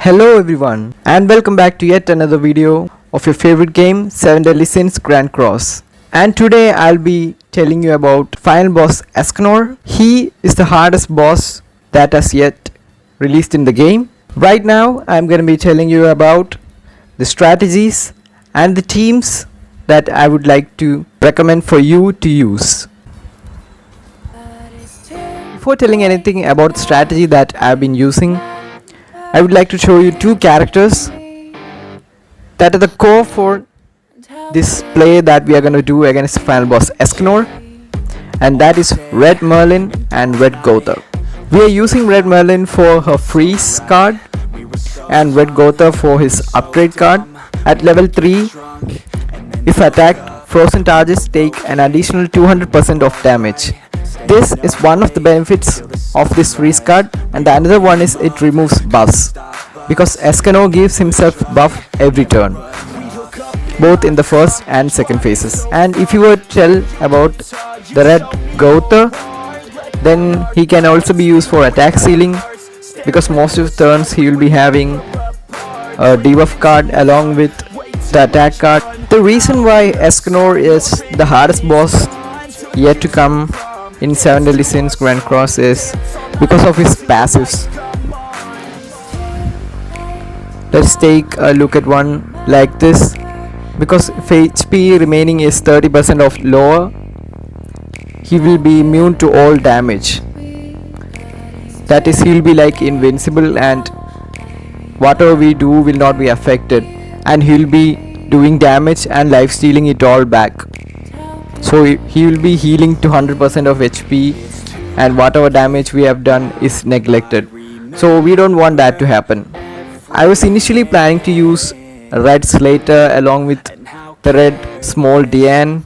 Hello everyone and welcome back to yet another video of your favorite game 7 Deadly Sins Grand Cross. And today I'll be telling you about final boss Escanor. He is the hardest boss that has yet released in the game. Right now I'm going to be telling you about the strategies and the teams that I would like to recommend for you to use. Before telling anything about the strategy that I've been using, I would like to show you two characters that are the core for this play that we are going to do against final boss Escanor, and that is Red Merlin and Red Gotha. We are using Red Merlin for her freeze card and Red Gotha for his upgrade card. At level 3, if attacked, frozen targets take an additional 200% of damage. This is one of the benefits of this freeze card, and the another one is it removes buffs, because Escanor gives himself buff every turn, both in the first and second phases. And if you were to tell about the Red Gotha, then he can also be used for attack ceiling, because most of the turns he will be having a debuff card along with the attack card. The reason why Escanor is the hardest boss yet to come in 7 Deadly Sins Grand Cross is because of his passives. Let's take a look at one like this. Because if HP remaining is 30% of lower, he will be immune to all damage. That is, he will be like invincible, and whatever we do will not be affected, and he will be doing damage and life stealing it all back. So he will be healing to 100% of HP, and whatever damage we have done is neglected. So we don't want that to happen. I was initially planning to use Red Slater along with the Red Small Diane,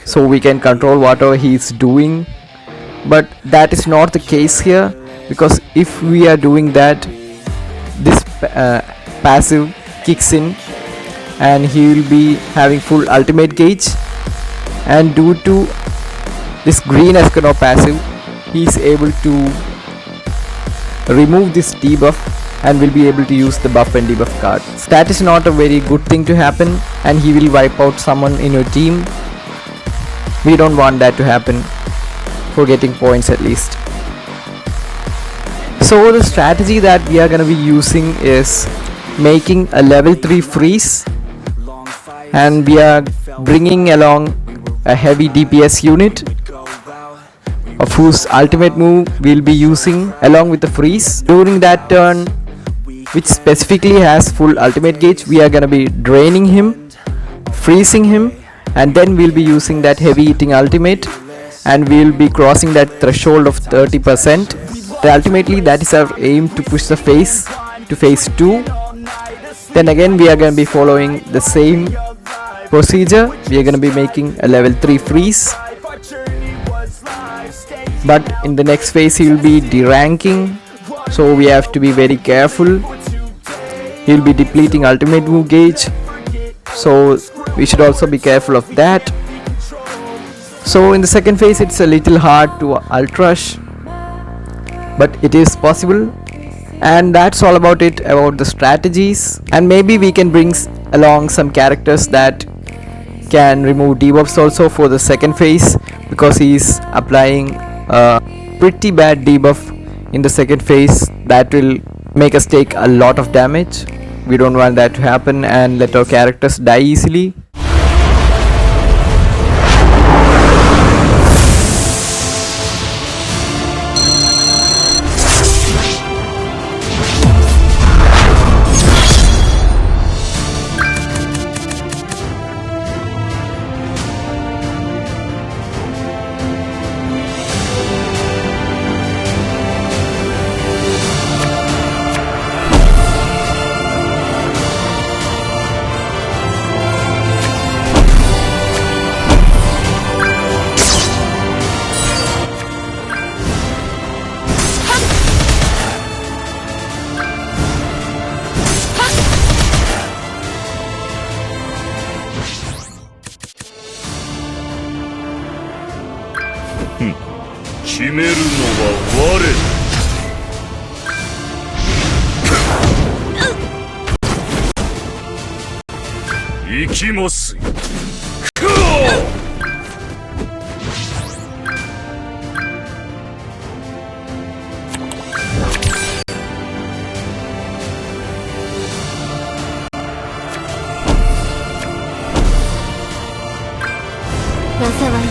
so we can control whatever he is doing. But that is not the case here, because if we are doing that, this passive kicks in and he will be having full ultimate gauge. And due to this green Escanor passive, he is able to remove this debuff and will be able to use the buff and debuff card. That is not a very good thing to happen, and he will wipe out someone in your team. We don't want that to happen, for getting points at least. So the strategy that we are going to be using is making a level 3 freeze, and we are bringing along a heavy DPS unit, of whose ultimate move we'll be using along with the freeze. During that turn, which specifically has full ultimate gauge, we are gonna be draining him, freezing him, and then we'll be using that heavy hitting ultimate, and we'll be crossing that threshold of 30%. Ultimately, that is our aim, to push the phase to phase 2. Then again we are gonna be following the same procedure. We are going to be making a level 3 freeze, but in the next phase he will be deranking, so we have to be very careful. He will be depleting ultimate move gauge, so we should also be careful of that. So in the second phase it's a little hard to ult rush, but it is possible. And that's all about it, about the strategies. And maybe we can bring along some characters that can remove debuffs also for the second phase, because he is applying a pretty bad debuff in the second phase that will make us take a lot of damage. We don't want that to happen and let our characters die easily.決めるのは我だ。息もす災いよ。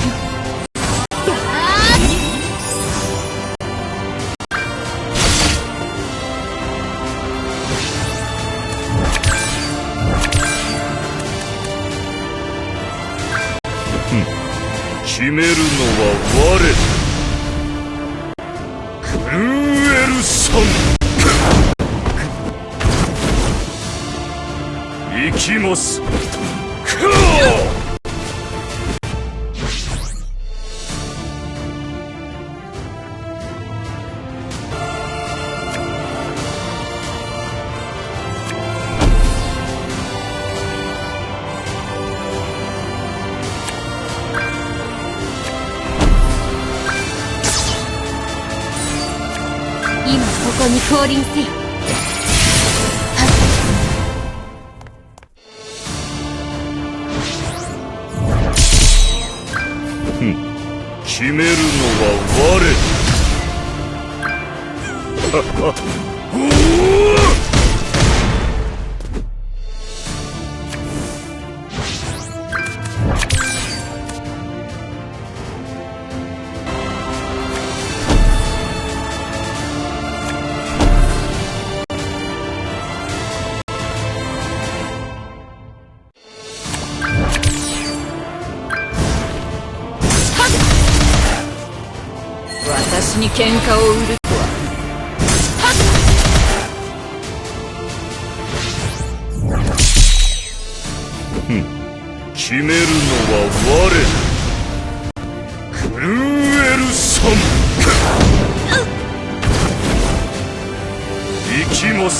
決めるのは我クルーエルソン行きます今ここに降臨せよ。決めるのは我私に喧嘩を売るとは。決めるのは我クルーエルソン行きます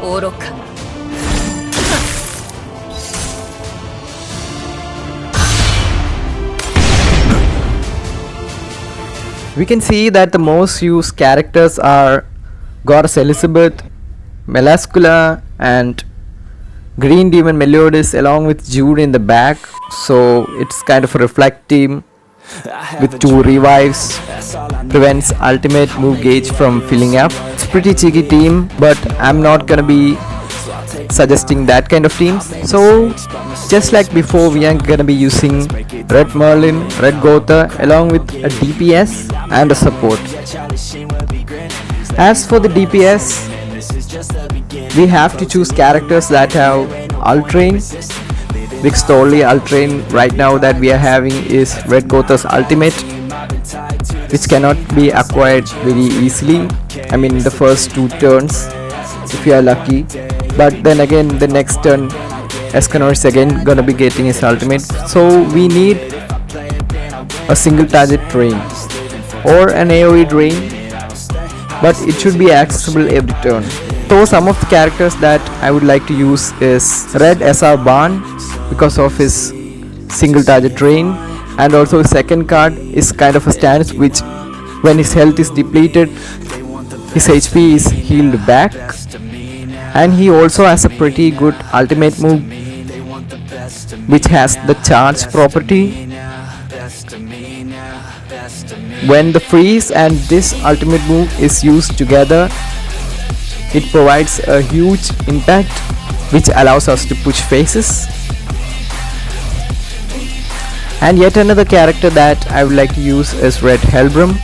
愚か。We can see that the most used characters are Goddess Elizabeth, Melascula and Green Demon Meliodas along with Jude in the back, so it's kind of a reflect team with 2 revives, prevents ultimate move gauge from filling up. It's pretty cheeky team, but I'm not gonna be suggesting that kind of teams. So just like before, we are gonna be using Red Merlin, Red Gotha along with a DPS and a support. As for the DPS, we have to choose characters that have Ultrain, because the only Ultrain right now that we are having is Red Gotha's ultimate, which cannot be acquired very easily. I mean the first 2 turns if you are lucky, but then again the next turn Escanor is again gonna be getting his ultimate, so we need a single target drain or an AoE drain, but it should be accessible every turn. So some of the characters that I would like to use is Red SR Barn because of his single target drain, and also his second card is kind of a stance which when his health is depleted his HP is healed back, and he also has a pretty good ultimate move which has the charge property. When the freeze and this ultimate move is used together, it provides a huge impact which allows us to push phases. And yet another character that I would like to use is Red Helbram.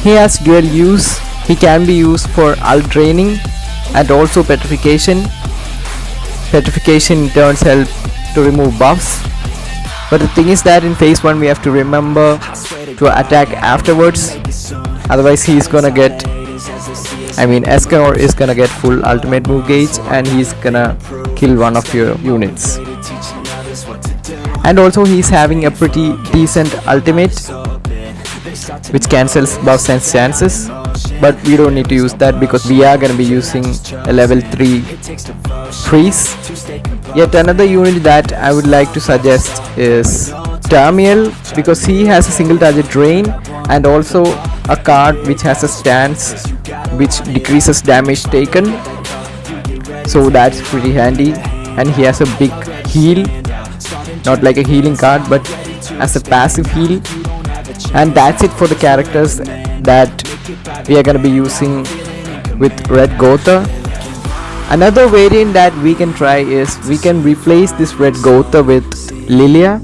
He has dual use. He can be used for ult draining and also petrification. Petrification in turns help to remove buffs, but the thing is that in phase 1 we have to remember to attack afterwards, otherwise he's gonna get, Escanor is gonna get full ultimate move gauge and he's gonna kill one of your units. And also he's having a pretty decent ultimate which cancels buffs and chances, but we don't need to use that because we are gonna be using a level 3 freeze. Yet another unit that I would like to suggest is Damiel, because he has a single target drain and also a card which has a stance which decreases damage taken, so that's pretty handy. And he has a big heal, not like a healing card but as a passive heal. And that's it for the characters that we are going to be using with Red Gotha. Another variant that we can try is we can replace this Red Gotha with Lilia.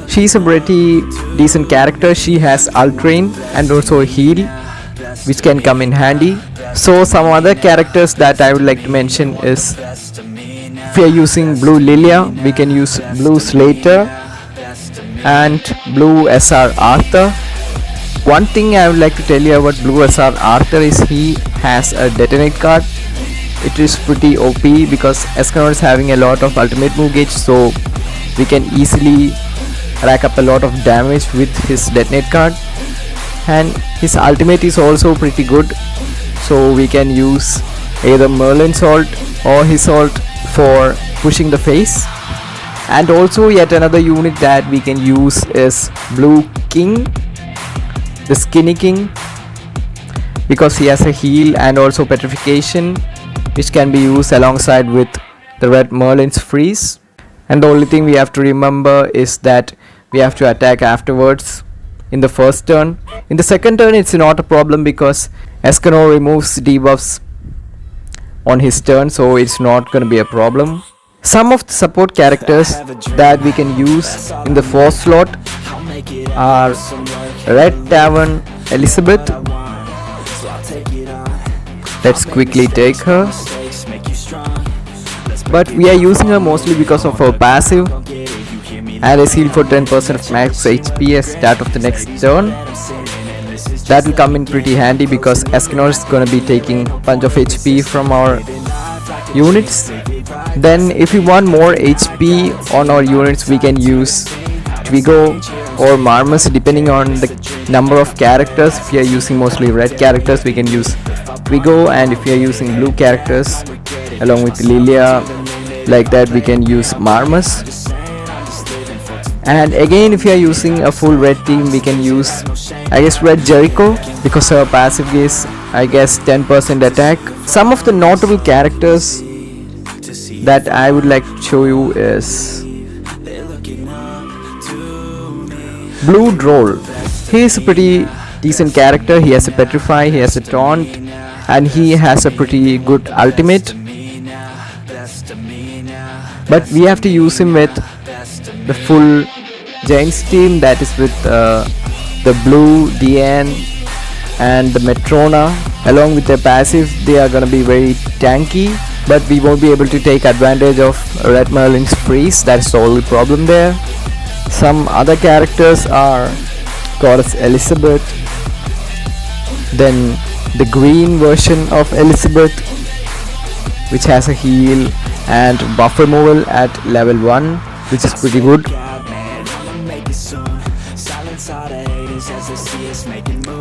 She's a pretty decent character. She has Ultrain and also a heal which can come in handy. So some other characters that I would like to mention is, if we are using Blue Lilia, we can use Blue Slater and Blue SR Arthur. One thing I would like to tell you about Blue SR Arthur is he has a detonate card. It is pretty OP because Escanor is having a lot of ultimate move gauge, so we can easily rack up a lot of damage with his detonate card. And his ultimate is also pretty good, so we can use either Merlin's ult or his ult for pushing the face. And also yet another unit that we can use is Blue King, the Skinny King, because he has a heal and also petrification which can be used alongside with the Red Merlin's freeze. And the only thing we have to remember is that we have to attack afterwards in the first turn. In the second turn it's not a problem because Escanor removes debuffs on his turn, so it's not going to be a problem. Some of the support characters that we can use in the 4th slot are Red Tavern Elizabeth. Let's quickly take her, but we are using her mostly because of her passive and a heal for 10% of max HP at start of the next turn. That will come in pretty handy because Escanor is gonna be taking bunch of HP from our units. Then if we want more HP on our units, we can use Twigo or Marmus depending on the number of characters. If we are using mostly red characters, we can use Twigo, and if we are using blue characters along with Lilia like that, we can use Marmus. And again, if you are using a full red team, we can use, I guess, Red Jericho because her passive is, I guess, 10% attack. Some of the notable characters that I would like to show you is Blue Droll. He is a pretty decent character. He has a petrify, he has a taunt, and he has a pretty good ultimate. But we have to use him with the full Giants team, that is with the Blue, Diane and the Metrona. Along with their passive, they are gonna be very tanky, but we won't be able to take advantage of Red Merlin's freeze. That's the only problem there. Some other characters are Goddess Elizabeth, then the green version of Elizabeth which has a heal and buff removal at level 1, which is pretty good.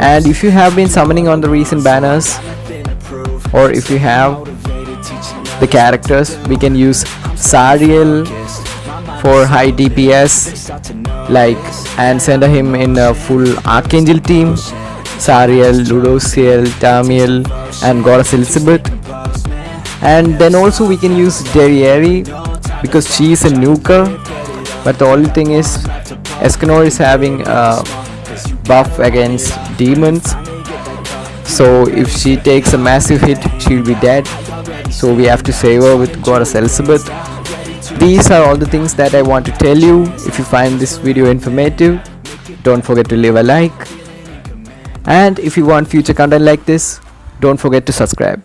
And if you have been summoning on the recent banners, or if you have the characters, we can use Sariel for high DPS and send him in a full Archangel team. Sariel, Ludociel, Damiel and Goddess Elizabeth. And then also we can use Derriere because she is a nuker, but the only thing is Escanor is having a buff against demons, so if she takes a massive hit she'll be dead, so we have to save her with Goddess Elizabeth. These are all the things that I want to tell you. If you find this video informative, don't forget to leave a like, and if you want future content like this, don't forget to subscribe.